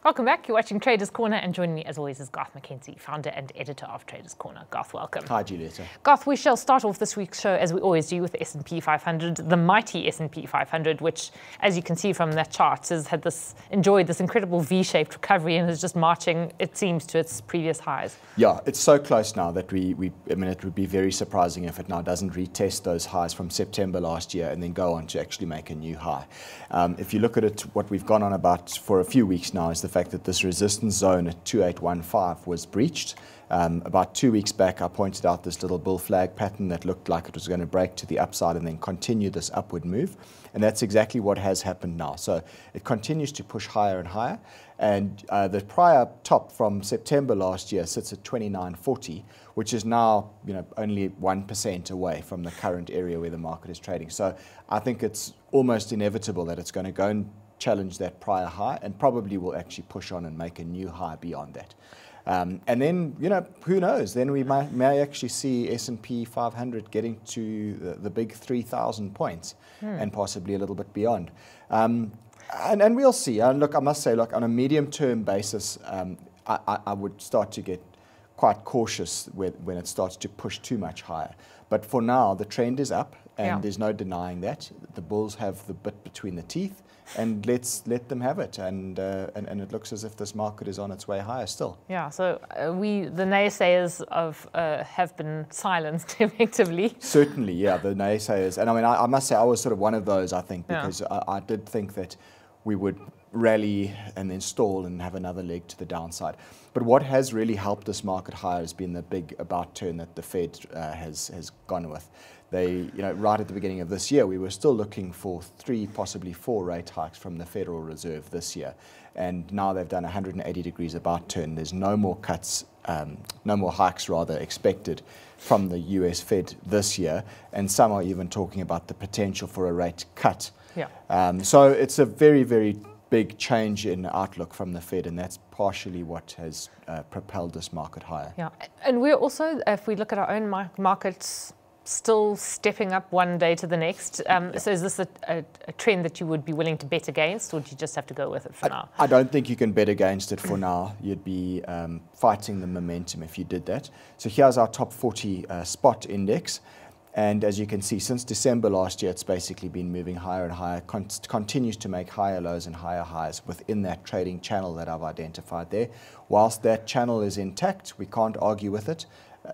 Welcome back. You're watching Traders Corner, and joining me as always is Garth McKenzie, founder and editor of Traders Corner. Garth, welcome. Hi, Julieta. Garth, we shall start off this week's show as we always do with the S&P 500, the mighty S&P 500, which, as you can see from that chart, has enjoyed this incredible V-shaped recovery and is just marching, it seems, to its previous highs. Yeah, it's so close now that I mean, it would be very surprising if it now doesn't retest those highs from September last year and then go on to actually make a new high. If you look at it, what we've gone on about for a few weeks now is the fact that this resistance zone at 2815 was breached. About 2 weeks back, I pointed out this little bull flag pattern that looked like it was going to break to the upside and then continue this upward move. And that's exactly what has happened now. So it continues to push higher and higher. And the prior top from September last year sits at 2940, which is now only 1% away from the current area where the market is trading. So I think it's almost inevitable that it's going to go and challenge that prior high and probably will actually push on and make a new high beyond that. And then, who knows? Then we may actually see S&P 500 getting to the big 3,000 points and possibly a little bit beyond. And we'll see. Look, I must say, on a medium-term basis, I would start to get quite cautious when it starts to push too much higher. But for now, the trend is up, and there's no denying that. The bulls have the bit between the teeth, and let's let them have it. And it looks as if this market is on its way higher still. Yeah, so the naysayers have been silenced effectively. Certainly, yeah, the naysayers. And I mean, I must say I was sort of one of those, I think, because I did think that we would rally and then stall and have another leg to the downside. But what has really helped this market higher has been the big about turn that the Fed has gone with. They, right at the beginning of this year, we were still looking for 3, possibly 4 rate hikes from the Federal Reserve this year. And now they've done 180 degrees about turn. There's no more cuts, no more hikes rather expected from the US Fed this year. And some are even talking about the potential for a rate cut. Yeah. So it's a very, very big change in outlook from the Fed, and that's partially what has propelled this market higher. Yeah, and we're also, if we look at our own markets, still stepping up one day to the next. So is this a trend that you would be willing to bet against, or do you just have to go with it for now? I don't think you can bet against it for now. You'd be fighting the momentum if you did that. So here's our top 40 spot index. And as you can see, since December last year, it's basically been moving higher and higher, continues to make higher lows and higher highs within that trading channel that I've identified there. Whilst that channel is intact, we can't argue with it.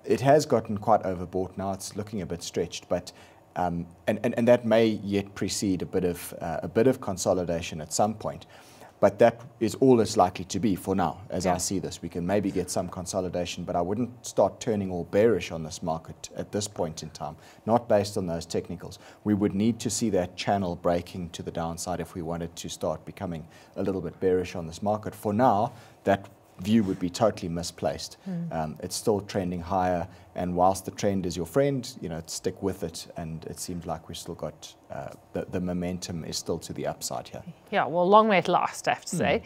It has gotten quite overbought now. It's looking a bit stretched, but and that may yet precede a bit of consolidation at some point. But that is all it's likely to be for now, as I see this. We can maybe get some consolidation, but I wouldn't start turning all bearish on this market at this point in time, not based on those technicals. We would need to see that channel breaking to the downside if we wanted to start becoming a little bit bearish on this market. For now, that view would be totally misplaced. It's still trending higher, and whilst the trend is your friend, stick with it, and it seems like we've still got the momentum is still to the upside here. Yeah, well, long may it last, I have to say.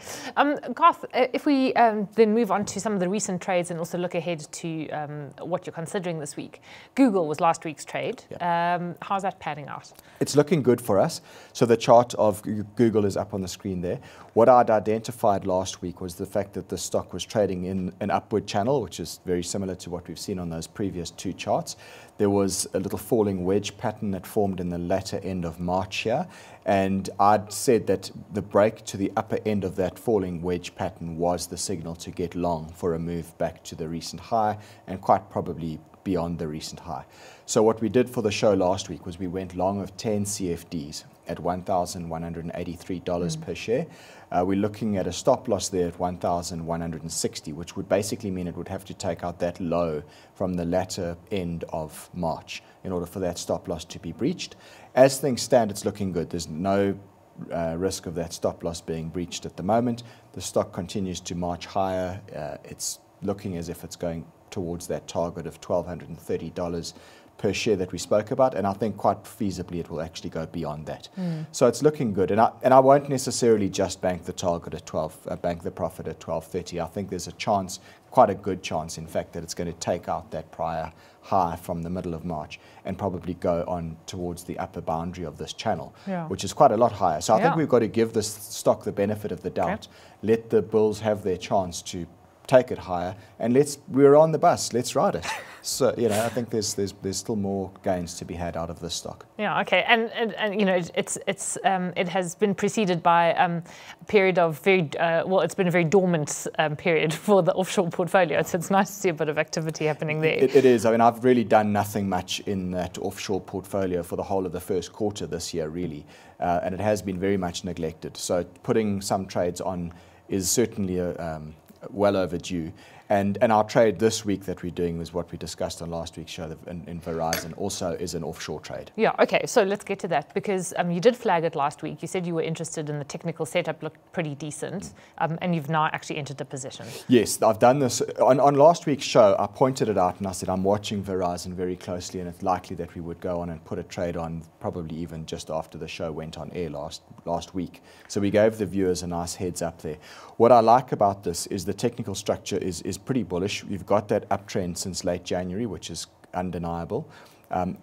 Garth, if we then move on to some of the recent trades and also look ahead to what you're considering this week. Google was last week's trade. How's that panning out? It's looking good for us. So the chart of Google is up on the screen there. What I'd identified last week was the fact that the stock was trading in an upward channel, which is very similar to what we've seen on those previous 2 charts. There was a little falling wedge pattern that formed in the latter end of March here, and I'd said that the break to the upper end of that falling wedge pattern was the signal to get long for a move back to the recent high and quite probably beyond the recent high. So what we did for the show last week was we went long of 10 CFDs at $1,183 per share. We're looking at a stop loss there at 1,160, which would basically mean it would have to take out that low from the latter end of March in order for that stop loss to be breached. As things stand, it's looking good. There's no risk of that stop loss being breached at the moment. The stock continues to march higher. It's looking as if it's going towards that target of $1,230 per share that we spoke about, and I think quite feasibly it will actually go beyond that. So it's looking good, and I won't necessarily just bank the target at bank the profit at 12.30. I think there's a chance quite a good chance, in fact, that it's going to take out that prior high from the middle of March and probably go on towards the upper boundary of this channel, which is quite a lot higher. So I think we've got to give this stock the benefit of the doubt, let the bulls have their chance to take it higher, and we're on the bus, let's ride it. So, you know, I think there's still more gains to be had out of this stock. Yeah, okay, and you know, it has been preceded by a period of it's been a very dormant period for the offshore portfolio, so it's nice to see a bit of activity happening there. It is. I mean, I've really done nothing much in that offshore portfolio for the whole of the first quarter this year, really, and it has been very much neglected. So putting some trades on is certainly well overdue. And our trade this week that we're doing was what we discussed on last week's show in Verizon, also is an offshore trade. Yeah, okay, so let's get to that, because you did flag it last week. You said you were interested in the technical setup, looked pretty decent, and you've now actually entered a position. Yes, I've done this. On last week's show, I pointed it out and I said I'm watching Verizon very closely, and it's likely that we would go on and put a trade on probably even just after the show went on air last week. So we gave the viewers a nice heads up there. What I like about this is the technical structure is pretty bullish. You've got that uptrend since late January, which is undeniable.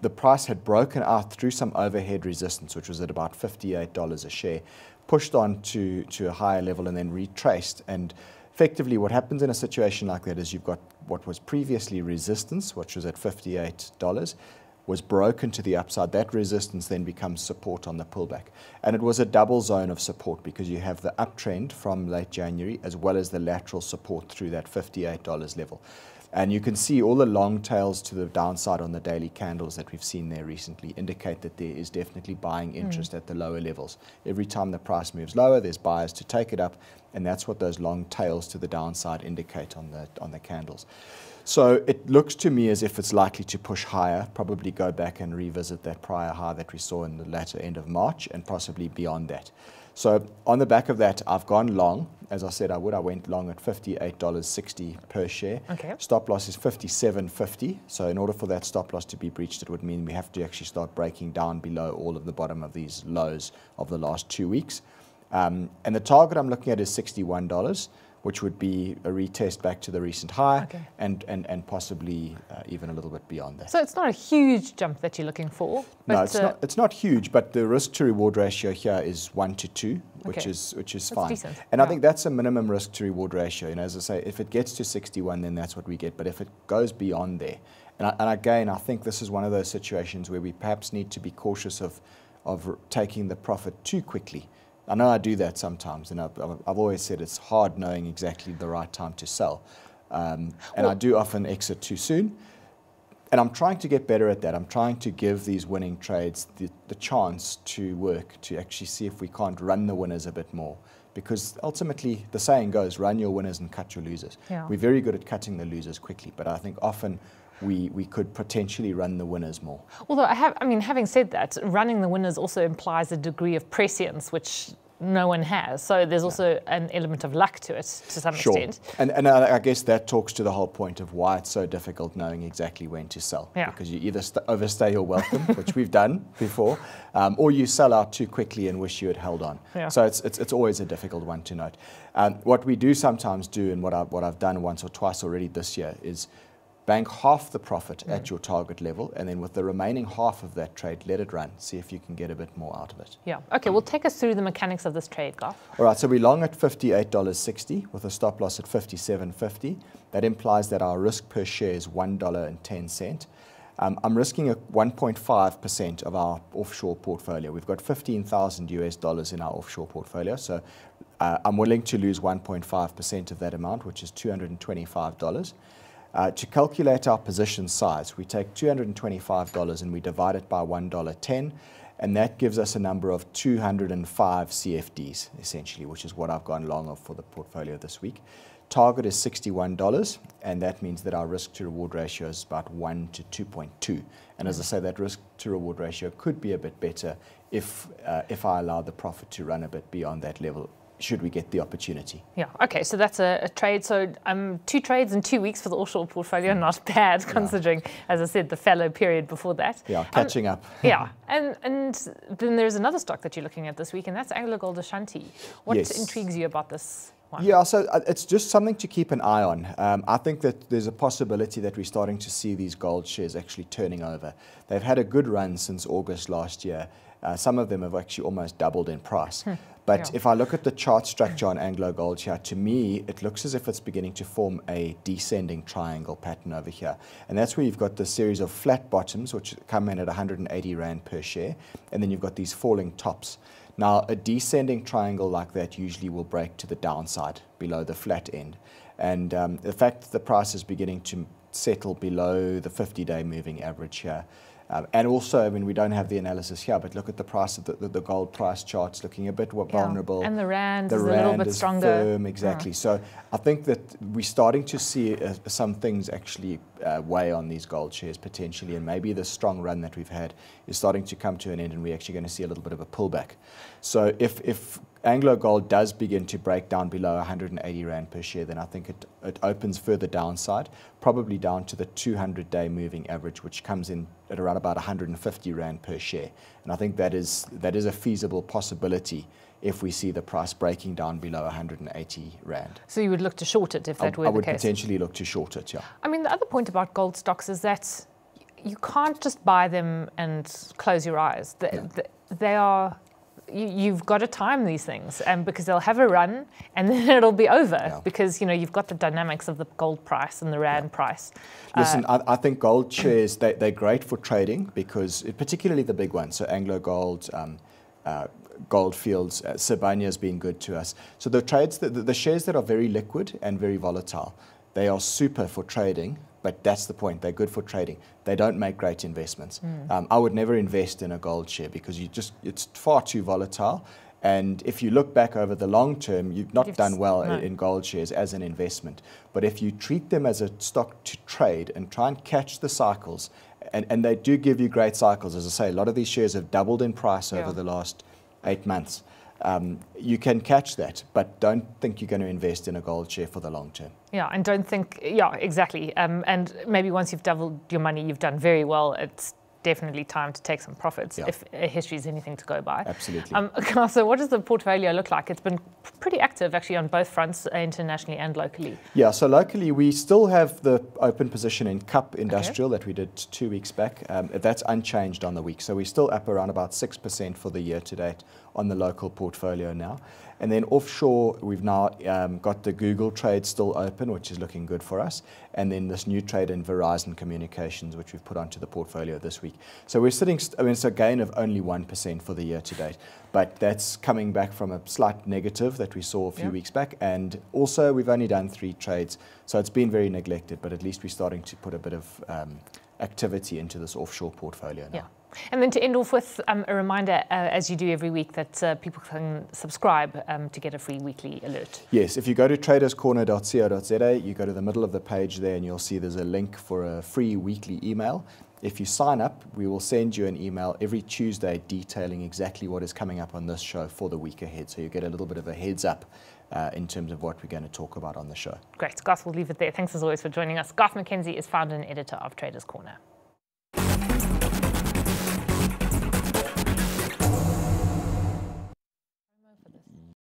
The price had broken out through some overhead resistance, which was at about $58 a share, pushed on to a higher level and then retraced. And effectively what happens in a situation like that is you've got what was previously resistance, which was at $58, was broken to the upside. That resistance then becomes support on the pullback. And it was a double zone of support, because you have the uptrend from late January as well as the lateral support through that $58 level. And you can see all the long tails to the downside on the daily candles that we've seen there recently indicate that there is definitely buying interest at the lower levels. Every time the price moves lower, there's buyers to take it up, and that's what those long tails to the downside indicate on the candles. So it looks to me as if it's likely to push higher, probably go back and revisit that prior high that we saw in the latter end of March, and possibly beyond that. So on the back of that, I've gone long. As I said I would, I went long at $58.60 per share. Okay. Stop loss is $57.50. So in order for that stop loss to be breached, it would mean we have to actually start breaking down below all of the bottom of these lows of the last 2 weeks. And the target I'm looking at is $61. Which would be a retest back to the recent high, and possibly even a little bit beyond that. So it's not a huge jump that you're looking for? No, it's not huge, but the risk to reward ratio here is 1 to 2, which is fine. Decent. And I think that's a minimum risk to reward ratio. You know, as I say, if it gets to 61, then that's what we get. But if it goes beyond there, and again, I think this is one of those situations where we perhaps need to be cautious of taking the profit too quickly. I know I do that sometimes, and I've always said it's hard knowing exactly the right time to sell. And I do often exit too soon. And I'm trying to get better at that. I'm trying to give these winning trades the chance to work, to actually see if we can't run the winners a bit more. Because ultimately, the saying goes, run your winners and cut your losers. Yeah. We're very good at cutting the losers quickly, but I think often we could potentially run the winners more. Although, having said that, running the winners also implies a degree of prescience, which no one has. So there's also an element of luck to it, to some extent. And I guess that talks to the whole point of why it's so difficult knowing exactly when to sell. Yeah. Because you either overstay your welcome, which we've done before, or you sell out too quickly and wish you had held on. Yeah. So it's always a difficult one to note. What we do sometimes do, and what I've done once or twice already this year, is bank half the profit at your target level, and then with the remaining half of that trade, let it run. See if you can get a bit more out of it. Yeah. Okay, well, take us through the mechanics of this trade, Garth. All right, so we're long at $58.60 with a stop loss at $57.50. That implies that our risk per share is $1.10. I'm risking 1.5% of our offshore portfolio. We've got $15,000 in our offshore portfolio, so I'm willing to lose 1.5% of that amount, which is $225. To calculate our position size, we take $225 and we divide it by $1.10, and that gives us a number of 205 CFDs, essentially, which is what I've gone long of for the portfolio this week. Target is $61, and that means that our risk to reward ratio is about 1 to 2.2. And as I say, that risk to reward ratio could be a bit better if I allow the profit to run a bit beyond that level. should we get the opportunity. Yeah, okay, so that's a trade. So 2 trades in 2 weeks for the offshore portfolio, not bad considering, as I said, the fallow period before that. Yeah, catching up. Yeah, and then there's another stock that you're looking at this week, and that's AngloGold Ashanti. What intrigues you about this one? Yeah, so it's just something to keep an eye on. I think that there's a possibility that we're starting to see these gold shares actually turning over. They've had a good run since August last year. Some of them have actually almost doubled in price. But if I look at the chart structure on AngloGold here, to me, it looks as if it's beginning to form a descending triangle pattern over here. And that's where you've got this series of flat bottoms, which come in at 180 Rand per share. And then you've got these falling tops. Now, a descending triangle like that usually will break to the downside, below the flat end. And the fact that the price is beginning to settle below the 50-day moving average here. And also, I mean, we don't have the analysis here, but look at the price of the gold price charts looking a bit vulnerable. And the rand is a little bit stronger. Firm, exactly. So I think that we're starting to see some things actually weigh on these gold shares potentially, and maybe the strong run that we've had is starting to come to an end, and we're actually going to see a little bit of a pullback. So if AngloGold does begin to break down below 180 Rand per share, then I think it opens further downside, probably down to the 200-day moving average, which comes in at around about 150 Rand per share. And I think that is a feasible possibility if we see the price breaking down below 180 Rand. So you would look to short it if that were the case? I would potentially look to short it, yeah. I mean, the other point about gold stocks is that you can't just buy them and close your eyes. They are... You've got to time these things, because they'll have a run and then it'll be over because, you've got the dynamics of the gold price and the rand price. Listen, I think gold shares, they're great for trading because, particularly the big ones, so AngloGold, Goldfields, Sibanye has been good to us. So the trades, the shares that are very liquid and very volatile, they are super for trading. But that's the point. They're good for trading. They don't make great investments. I would never invest in a gold share because it's far too volatile. And if you look back over the long term, you've not done well in gold shares as an investment. But if you treat them as a stock to trade and try and catch the cycles, and they do give you great cycles. As I say, a lot of these shares have doubled in price over the last 8 months. You can catch that, but don't think you're going to invest in a gold share for the long term. Yeah, and don't think, exactly. And maybe once you've doubled your money, you've done very well. It's definitely time to take some profits if history is anything to go by. Absolutely. So what does the portfolio look like? It's been pretty active actually on both fronts, internationally and locally. Yeah, so locally we still have the open position in Cup Industrial that we did 2 weeks back. That's unchanged on the week. So we're still up around about 6% for the year to date on the local portfolio now. And then offshore, we've now got the Google trade still open, which is looking good for us. And then this new trade in Verizon Communications, which we've put onto the portfolio this week. So we're sitting, it's a gain of only 1% for the year to date. But that's coming back from a slight negative that we saw a few weeks back. And also, we've only done 3 trades. So it's been very neglected, but at least we're starting to put a bit of activity into this offshore portfolio now. Yeah. And then to end off with a reminder, as you do every week, that people can subscribe to get a free weekly alert. Yes, if you go to traderscorner.co.za, you go to the middle of the page there and you'll see there's a link for a free weekly email. If you sign up, we will send you an email every Tuesday detailing exactly what is coming up on this show for the week ahead. So you get a little bit of a heads up in terms of what we're going to talk about on the show. Great. Garth, we'll leave it there. Thanks as always for joining us. Garth McKenzie is founder and editor of Traders Corner.